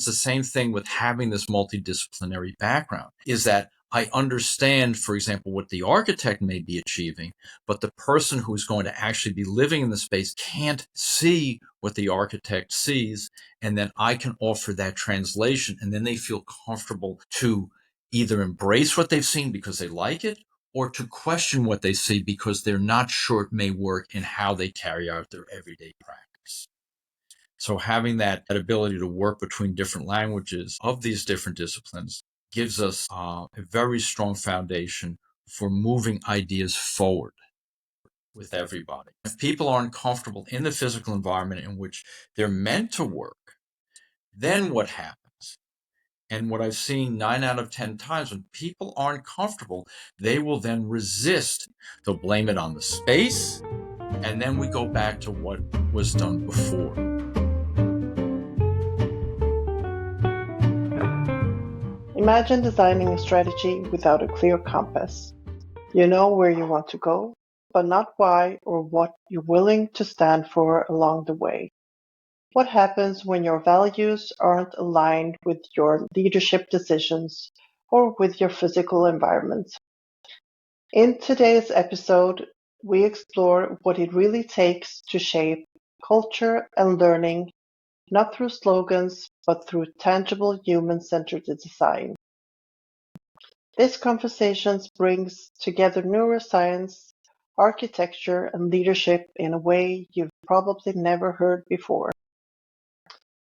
it's the same thing with having this multidisciplinary background, is that I understand, for example, what the architect may be achieving, but the person who's going to actually be living in the space can't see what the architect sees. And then I can offer that translation, and then they feel comfortable to either embrace what they've seen because they like it, or to question what they see because they're not sure it may work in how they carry out their everyday practice. So having that ability to work between different languages of these different disciplines gives us a very strong foundation for moving ideas forward with everybody. If people aren't comfortable in the physical environment in which they're meant to work, then what happens? And what I've seen 9 out of 10 times, when people aren't comfortable, they will then resist. They'll blame it on the space, and then we go back to what was done before. Imagine designing a strategy without a clear compass. You know where you want to go, but not why or what you're willing to stand for along the way. What happens when your values aren't aligned with your leadership decisions or with your physical environment? In today's episode, we explore what it really takes to shape culture and learning, not through slogans, but through tangible human-centered design. This conversation brings together neuroscience, architecture, and leadership in a way you've probably never heard before.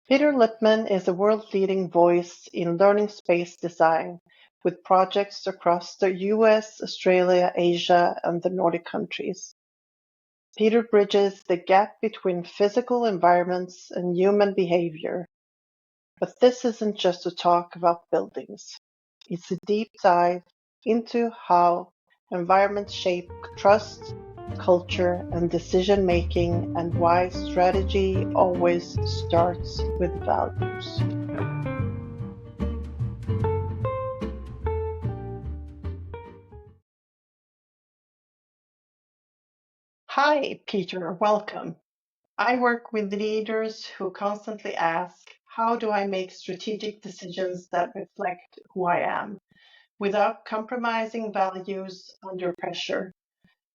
Peter Lippman is a world-leading voice in learning space design, with projects across the US, Australia, Asia, and the Nordic countries. Peter bridges the gap between physical environments and human behavior. But this isn't just a talk about buildings. It's a deep dive into how environments shape trust, culture, and decision making, and why strategy always starts with values. Hi, Peter, welcome. I work with leaders who constantly ask, how do I make strategic decisions that reflect who I am, without compromising values under pressure?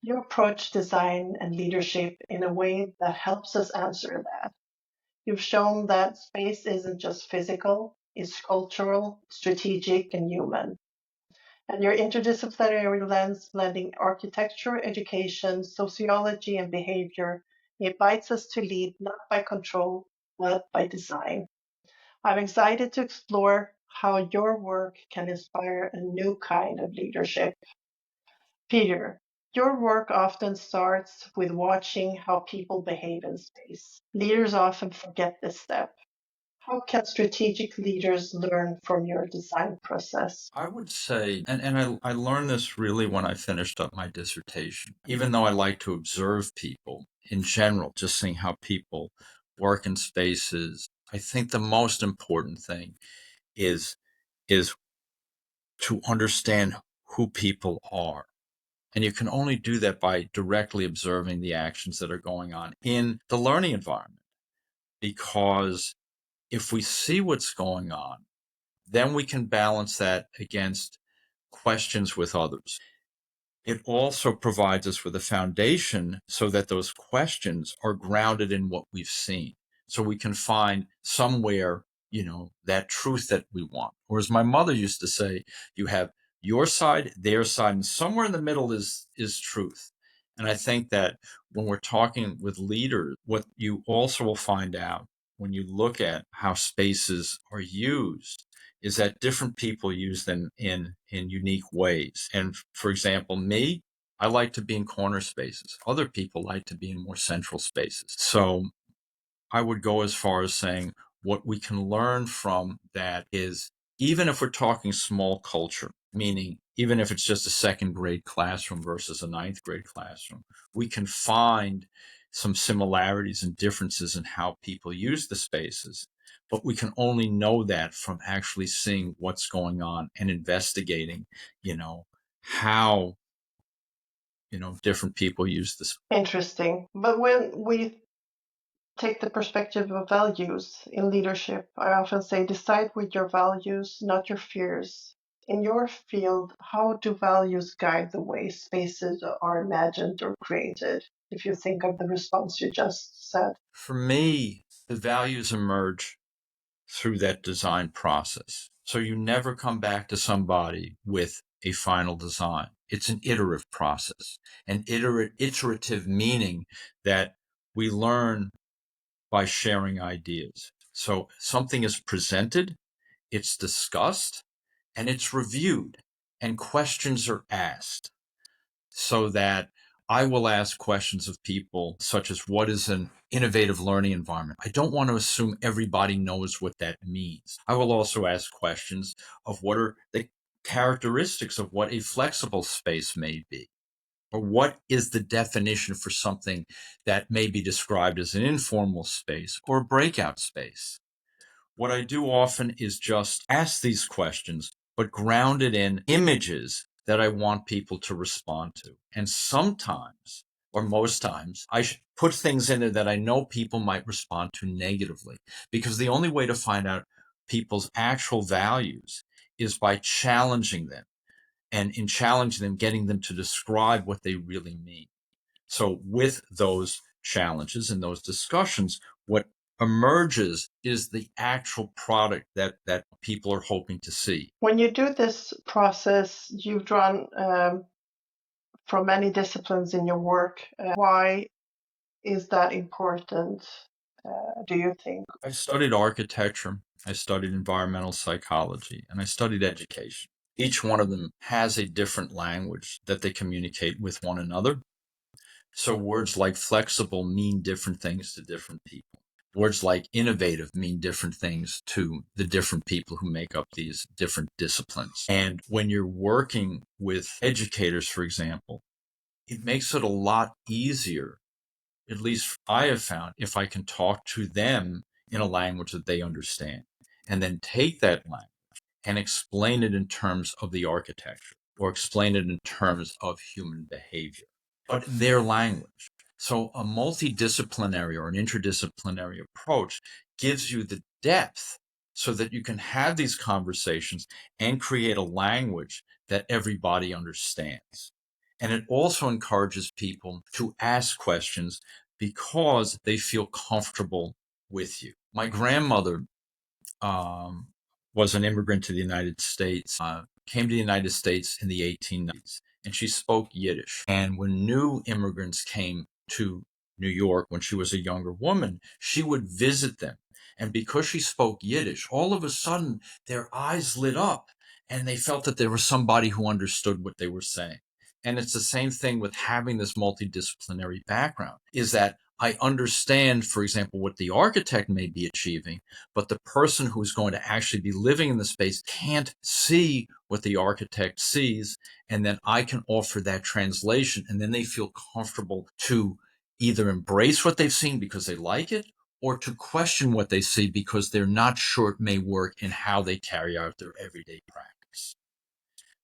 You approach design and leadership in a way that helps us answer that. You've shown that space isn't just physical, it's cultural, strategic, and human. And your interdisciplinary lens, blending architecture, education, sociology, and behavior, invites us to lead not by control, but by design. I'm excited to explore how your work can inspire a new kind of leadership. Peter, your work often starts with watching how people behave in space. Leaders often forget this step. How can strategic leaders learn from your design process? I would say, and I learned this really when I finished up my dissertation, even though I like to observe people in general, just seeing how people work in spaces, I think the most important thing is to understand who people are. And you can only do that by directly observing the actions that are going on in the learning environment. Because if we see what's going on, then we can balance that against questions with others. It also provides us with a foundation so that those questions are grounded in what we've seen. So we can find somewhere, that truth that we want. Or as my mother used to say, you have your side, their side, and somewhere in the middle is truth. And I think that when we're talking with leaders, what you also will find out when you look at how spaces are used is that different people use them in unique ways. And for example, me, I like to be in corner spaces. Other people like to be in more central spaces. So I would go as far as saying what we can learn from that is, even if we're talking small culture, meaning even if it's just a second grade classroom versus a ninth grade classroom, we can find some similarities and differences in how people use the spaces. But we can only know that from actually seeing what's going on and investigating, how, different people use this. Interesting. But when we take the perspective of values in leadership. I often say decide with your values, not your fears. In your field, how do values guide the way spaces are imagined or created? If you think of the response you just said. For me, the values emerge through that design process. So you never come back to somebody with a final design. It's an iterative process, an iterative meaning that we learn by sharing ideas. So something is presented, it's discussed, and it's reviewed, and questions are asked, so that I will ask questions of people such as, what is an innovative learning environment? I don't want to assume everybody knows what that means. I will also ask questions of what are the characteristics of what a flexible space may be, or what is the definition for something that may be described as an informal space or a breakout space. What I do often is just ask these questions, but grounded in images that I want people to respond to. And sometimes, or most times, I put things in there that I know people might respond to negatively, because the only way to find out people's actual values is by challenging them, and in challenging them, getting them to describe what they really mean. So with those challenges and those discussions, what emerges is the actual product that people are hoping to see. When you do this process, you've drawn from many disciplines in your work. Why is that important, do you think? I studied architecture, I studied environmental psychology, and I studied education. Each one of them has a different language that they communicate with one another. So words like flexible mean different things to different people. Words like innovative mean different things to the different people who make up these different disciplines. And when you're working with educators, for example, it makes it a lot easier, at least I have found, if I can talk to them in a language that they understand, and then take that language and explain it in terms of the architecture, or explain it in terms of human behavior, but in their language. So a multidisciplinary or an interdisciplinary approach gives you the depth so that you can have these conversations and create a language that everybody understands. And it also encourages people to ask questions because they feel comfortable with you. My grandmother was an immigrant to the United States, came to the United States in the 1890s, and she spoke Yiddish. And when new immigrants came to New York when she was a younger woman, she would visit them. And because she spoke Yiddish, all of a sudden their eyes lit up and they felt that there was somebody who understood what they were saying. And it's the same thing with having this multidisciplinary background, is that I understand, for example, what the architect may be achieving, but the person who's going to actually be living in the space can't see what the architect sees. And then I can offer that translation, and then they feel comfortable to either embrace what they've seen because they like it, or to question what they see because they're not sure it may work in how they carry out their everyday practice.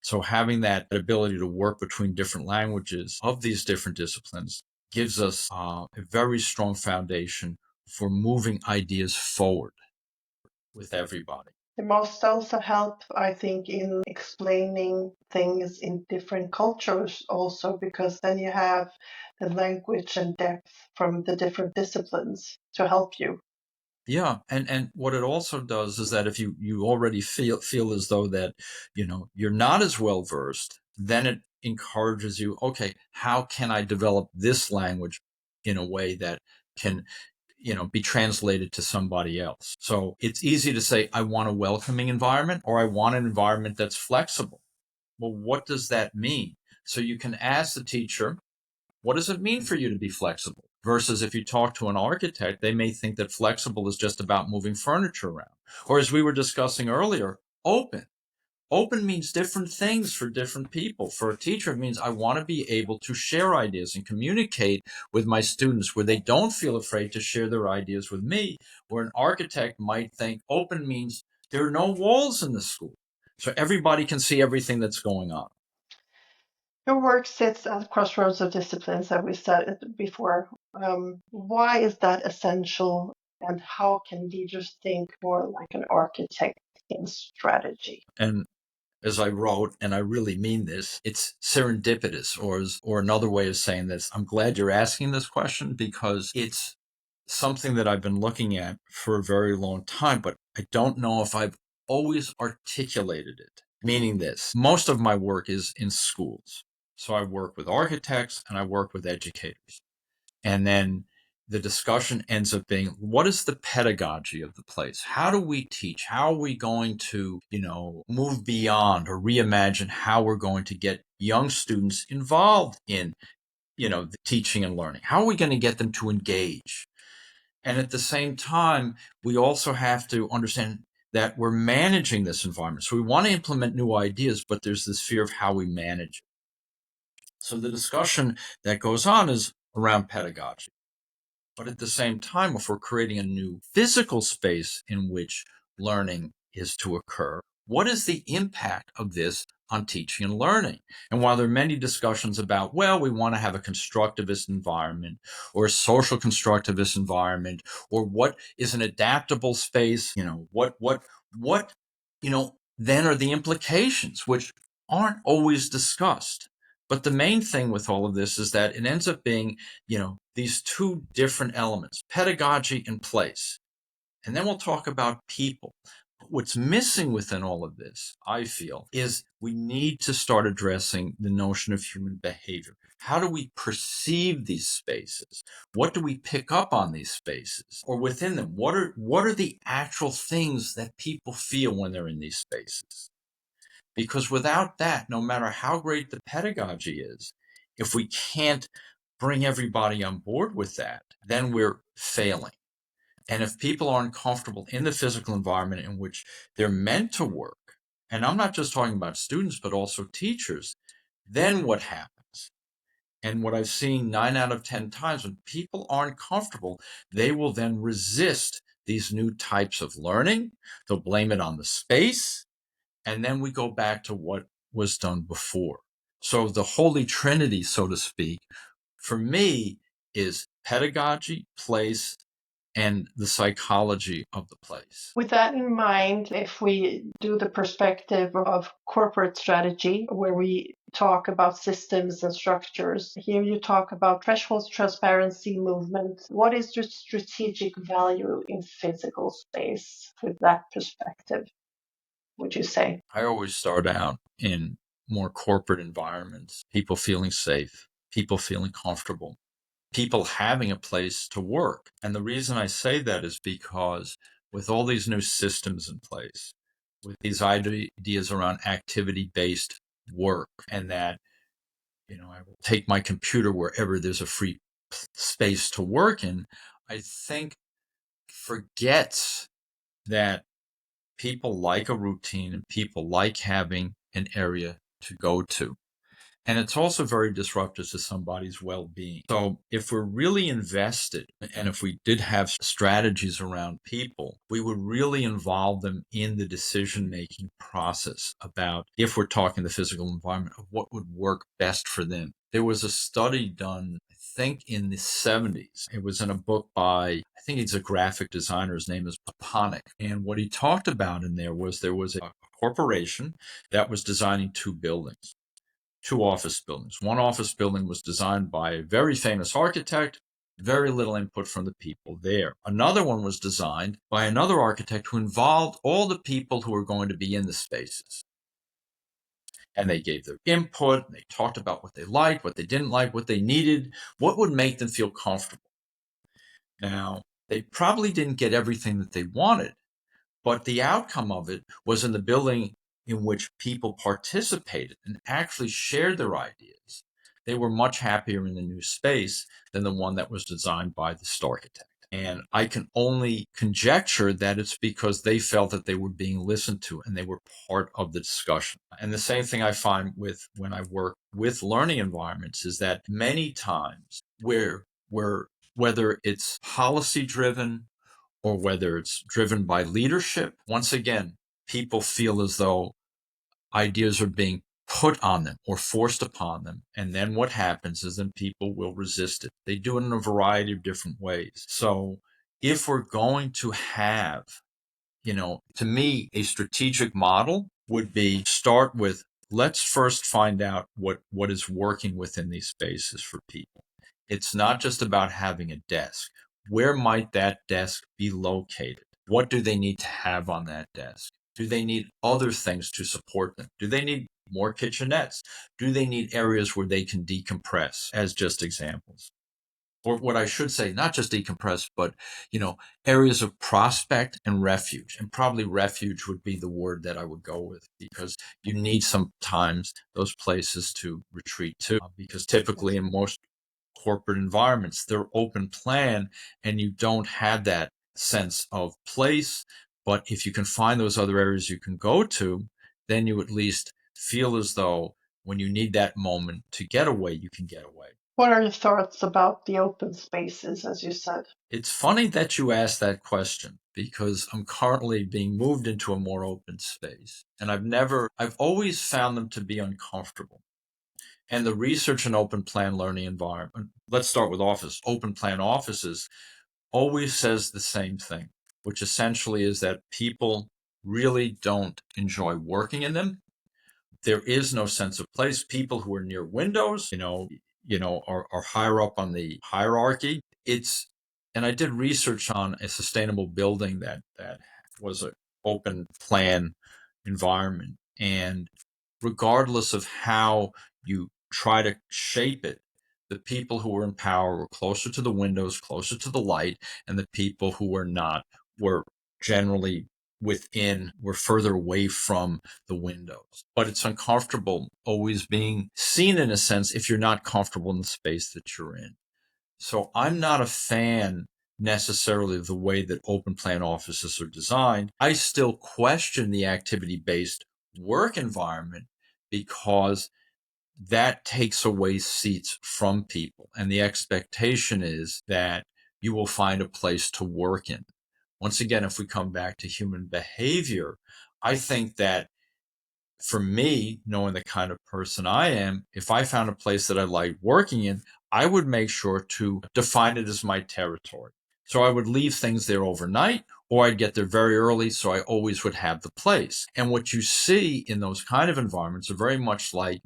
So having that ability to work between different languages of these different disciplines gives us a very strong foundation for moving ideas forward with everybody. It must also help, I think, in explaining things in different cultures also, because then you have the language and depth from the different disciplines to help you. Yeah, and what it also does is that if you already feel as though that you're not as well versed, then it encourages you, okay, how can I develop this language in a way that can be translated to somebody else? So it's easy to say, I want a welcoming environment, or I want an environment that's flexible. Well, what does that mean? So you can ask the teacher, what does it mean for you to be flexible? Versus if you talk to an architect, they may think that flexible is just about moving furniture around. Or as we were discussing earlier, open. Open means different things for different people. For a teacher, it means I want to be able to share ideas and communicate with my students where they don't feel afraid to share their ideas with me. Where an architect might think open means there are no walls in the school, so everybody can see everything that's going on. Your work sits at the crossroads of disciplines, as we said before. Why is that essential, and how can leaders think more like an architect in strategy? And as I wrote, and I really mean this, it's serendipitous, or another way of saying this, I'm glad you're asking this question because it's something that I've been looking at for a very long time, but I don't know if I've always articulated it. Meaning this, most of my work is in schools. So I work with architects and I work with educators. And then the discussion ends up being, what is the pedagogy of the place? How do we teach? How are we going to, move beyond or reimagine how we're going to get young students involved in, the teaching and learning? How are we going to get them to engage? And at the same time, we also have to understand that we're managing this environment. So we want to implement new ideas, but there's this fear of how we manage it. So the discussion that goes on is around pedagogy. But at the same time, if we're creating a new physical space in which learning is to occur, what is the impact of this on teaching and learning? And while there are many discussions about, well, we want to have a constructivist environment or a social constructivist environment, or what is an adaptable space, what, then are the implications, which aren't always discussed. But the main thing with all of this is that it ends up being, these two different elements, pedagogy and place. And then we'll talk about people. What's missing within all of this, I feel, is we need to start addressing the notion of human behavior. How do we perceive these spaces? What do we pick up on these spaces or within them? What are the actual things that people feel when they're in these spaces? Because without that, no matter how great the pedagogy is, if we can't bring everybody on board with that, then we're failing. And if people aren't comfortable in the physical environment in which they're meant to work, and I'm not just talking about students, but also teachers, then what happens? And what I've seen 9 out of 10 times, when people aren't comfortable, they will then resist these new types of learning. They'll blame it on the space. And then we go back to what was done before. So the holy trinity, so to speak, for me is pedagogy, place, and the psychology of the place. With that in mind, if we do the perspective of corporate strategy, where we talk about systems and structures, here you talk about thresholds, transparency, movement. What is your strategic value in physical space with that perspective, would you say? I always start out in more corporate environments, people feeling safe, people feeling comfortable, people having a place to work. And the reason I say that is because with all these new systems in place, with these ideas around activity-based work, and that, I will take my computer wherever there's a free space to work in, I think forgets that people like a routine and people like having an area to go to. And it's also very disruptive to somebody's well-being. So if we're really invested, and if we did have strategies around people, we would really involve them in the decision-making process about, if we're talking the physical environment, of what would work best for them. There was a study done, I think, in the 70s. It was in a book by, I think he's a graphic designer. His name is Papanik. And what he talked about in there was a corporation that was designing two office buildings. One office building was designed by a very famous architect, very little input from the people there. Another one was designed by another architect who involved all the people who were going to be in the spaces. And they gave their input, and they talked about what they liked, what they didn't like, what they needed, what would make them feel comfortable. Now, they probably didn't get everything that they wanted, but the outcome of it was in the building in which people participated and actually shared their ideas. They were much happier in the new space than the one that was designed by the architect. And I can only conjecture that it's because they felt that they were being listened to and they were part of the discussion. And the same thing I find with when I work with learning environments is that many times whether it's policy driven or whether it's driven by leadership, once again, people feel as though ideas are being put on them or forced upon them. And then what happens is then people will resist it. They do it in a variety of different ways. So if we're going to have, to me, a strategic model would be start with, let's first find out what is working within these spaces for people. It's not just about having a desk. Where might that desk be located? What do they need to have on that desk? Do they need other things to support them? Do they need more kitchenettes? Do they need areas where they can decompress, as just examples? Or what I should say, not just decompress, but, areas of prospect and refuge. And probably refuge would be the word that I would go with, because you need sometimes those places to retreat to, because typically in most corporate environments, they're open plan and you don't have that sense of place. But if you can find those other areas you can go to, then you at least feel as though when you need that moment to get away, you can get away. What are your thoughts about the open spaces, as you said? It's funny that you asked that question, because I'm currently being moved into a more open space, and I've always found them to be uncomfortable. And the research in open plan learning environment, let's start with office. Open plan offices always says the same thing, which essentially is that people really don't enjoy working in them. There is no sense of place. People who are near windows, are higher up on the hierarchy. And I did research on a sustainable building that was an open plan environment. And regardless of how you try to shape it, the people who were in power were closer to the windows, closer to the light, and the people who were not were generally were further away from the windows. But it's uncomfortable always being seen, in a sense, if you're not comfortable in the space that you're in. So I'm not a fan necessarily of the way that open plan offices are designed. I still question the activity-based work environment, because that takes away seats from people. And the expectation is that you will find a place to work in. Once again, if we come back to human behavior, I think that for me, knowing the kind of person I am, if I found a place that I liked working in, I would make sure to define it as my territory. So I would leave things there overnight, or I'd get there very early, so I always would have the place. And what you see in those kind of environments are very much like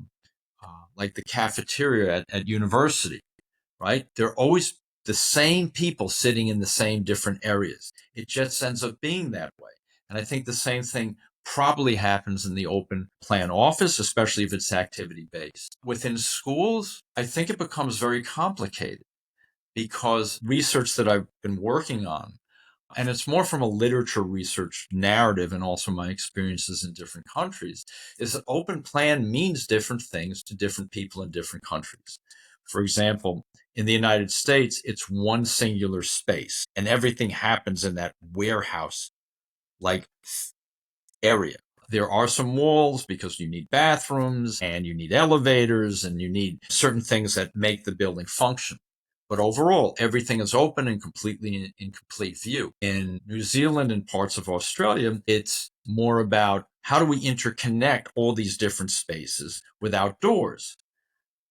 the cafeteria at university, right? They're always the same people sitting in the same different areas. It just ends up being that way. And I think the same thing probably happens in the open plan office, especially if it's activity based. Within schools, I think it becomes very complicated, because research that I've been working on, and it's more from a literature research narrative and also my experiences in different countries, is that open plan means different things to different people in different countries. For example, in the United States, it's one singular space and everything happens in that warehouse like area. There are some walls because you need bathrooms and you need elevators and you need certain things that make the building function. But overall, everything is open and completely in complete view. In New Zealand and parts of Australia, it's more about how do we interconnect all these different spaces without doors?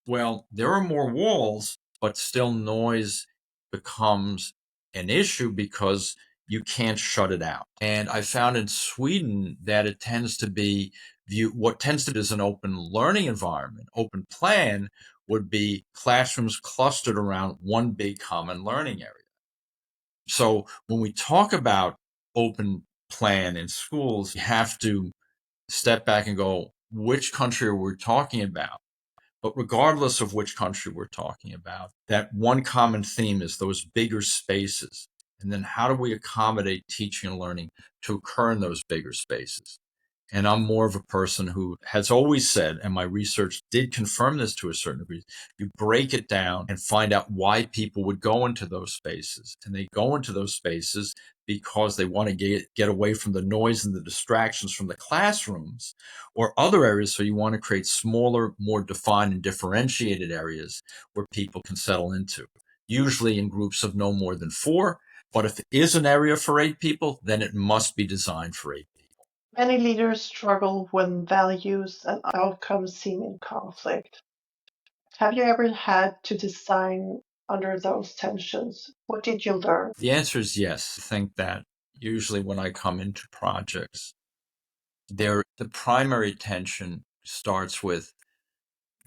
Well, there are more walls, but still noise becomes an issue because you can't shut it out. And I found in Sweden that it tends to be what tends to be as an open learning environment, open plan would be classrooms clustered around one big common learning area. So when we talk about open plan in schools, you have to step back and go, which country are we talking about? But regardless of which country we're talking about, that one common theme is those bigger spaces. And then how do we accommodate teaching and learning to occur in those bigger spaces? And I'm more of a person who has always said, and my research did confirm this to a certain degree, you break it down and find out why people would go into those spaces. And they go into those spaces because they want to get away from the noise and the distractions from the classrooms or other areas. So you want to create smaller, more defined and differentiated areas where people can settle into, usually in groups of no more than 4. But if it is an area for 8 people, then it must be designed for 8 people. Many leaders struggle when values and outcomes seem in conflict. Have you ever had to design under those tensions? What did you learn? The answer is yes. I think that usually when I come into projects, the primary tension starts with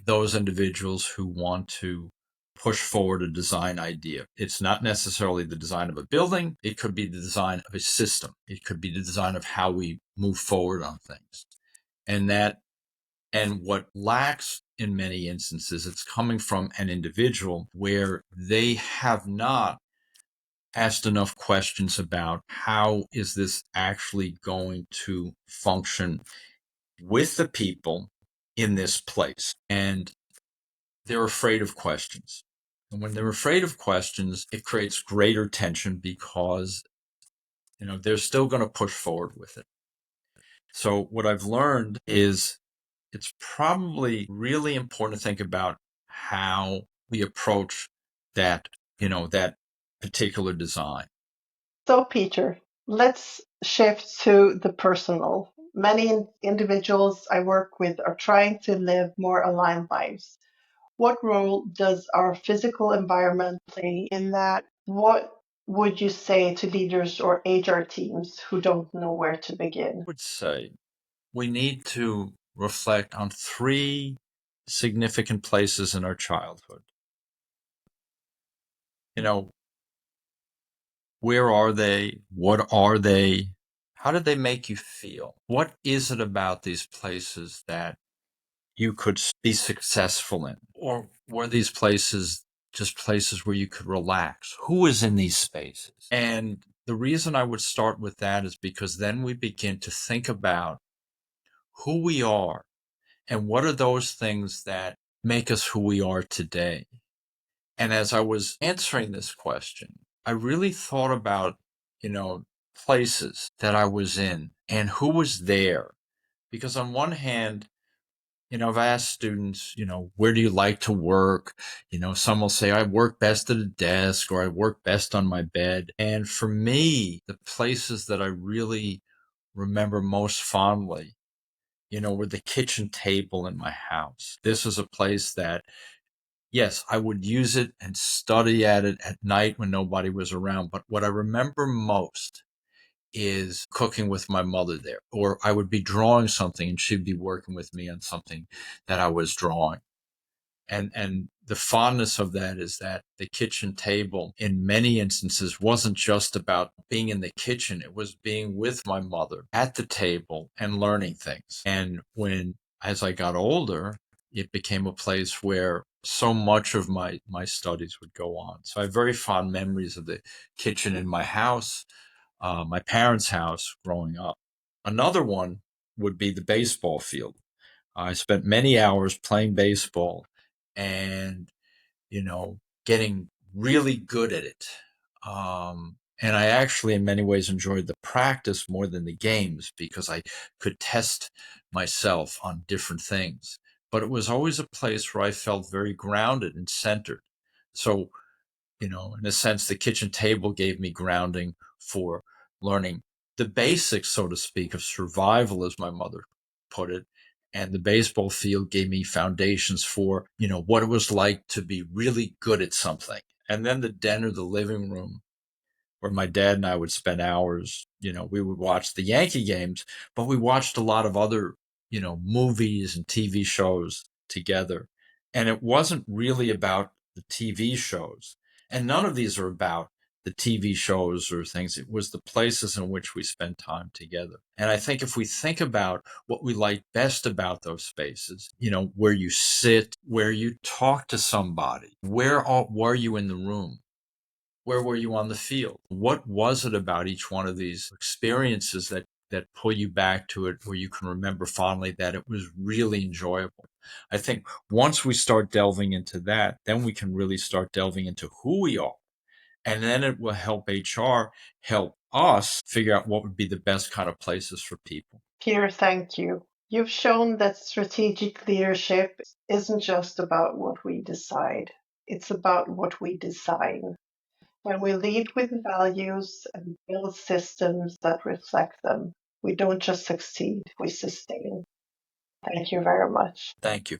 those individuals who want to push forward a design idea. It's not necessarily the design of a building. It could be the design of a system. It could be the design of how we move forward on things. And what lacks in many instances, it's coming from an individual where they have not asked enough questions about how is this actually going to function with the people in this place. And they're afraid of questions. And when they're afraid of questions, it creates greater tension because, they're still going to push forward with it. So what I've learned is it's probably really important to think about how we approach that particular design. So, Peter, let's shift to the personal. Many individuals I work with are trying to live more aligned lives. What role does our physical environment play in that? What would you say to leaders or HR teams who don't know where to I begin? would say we need to reflect on three significant places in our childhood. You know, where are they? What are they? How did they make you feel? What is it about these places that you could be successful in? Or were these places just places where you could relax? Who is in these spaces? And the reason I would start with that is because then we begin to think about who we are and what are those things that make us who we are today. And as I was answering this question, I really thought about, places that I was in and who was there. Because on one hand, I've asked students, where do you like to work? Some will say, I work best at a desk or I work best on my bed. And for me, the places that I really remember most fondly, were the kitchen table in my house. This is a place that, yes, I would use it and study at it at night when nobody was around. But what I remember most is cooking with my mother there, or I would be drawing something and she'd be working with me on something that I was drawing. And the fondness of that is that the kitchen table in many instances wasn't just about being in the kitchen. It was being with my mother at the table and learning things. And as I got older, it became a place where so much of my studies would go on. So I have very fond memories of the kitchen in my house, my parents' house growing up. Another one would be the baseball field. I spent many hours playing baseball and, getting really good at it. And I actually, in many ways, enjoyed the practice more than the games because I could test myself on different things. But it was always a place where I felt very grounded and centered. So, in a sense, the kitchen table gave me grounding for learning the basics, so to speak, of survival, as my mother put it. And the baseball field gave me foundations for, what it was like to be really good at something. And then the den or the living room where my dad and I would spend hours, we would watch the Yankee games, but we watched a lot of other, movies and TV shows together. And it wasn't really about the TV shows. And none of these are about the TV shows or things. It was the places in which we spent time together. And I think if we think about what we like best about those spaces, where you sit, where you talk to somebody, were you in the room? Where were you on the field? What was it about each one of these experiences that pull you back to it where you can remember fondly that it was really enjoyable? I think once we start delving into that, then we can really start delving into who we are. And then it will help HR help us figure out what would be the best kind of places for people. Peter, thank you. You've shown that strategic leadership isn't just about what we decide, it's about what we design. When we lead with values and build systems that reflect them, We don't just succeed, we sustain. Thank you very much. Thank you.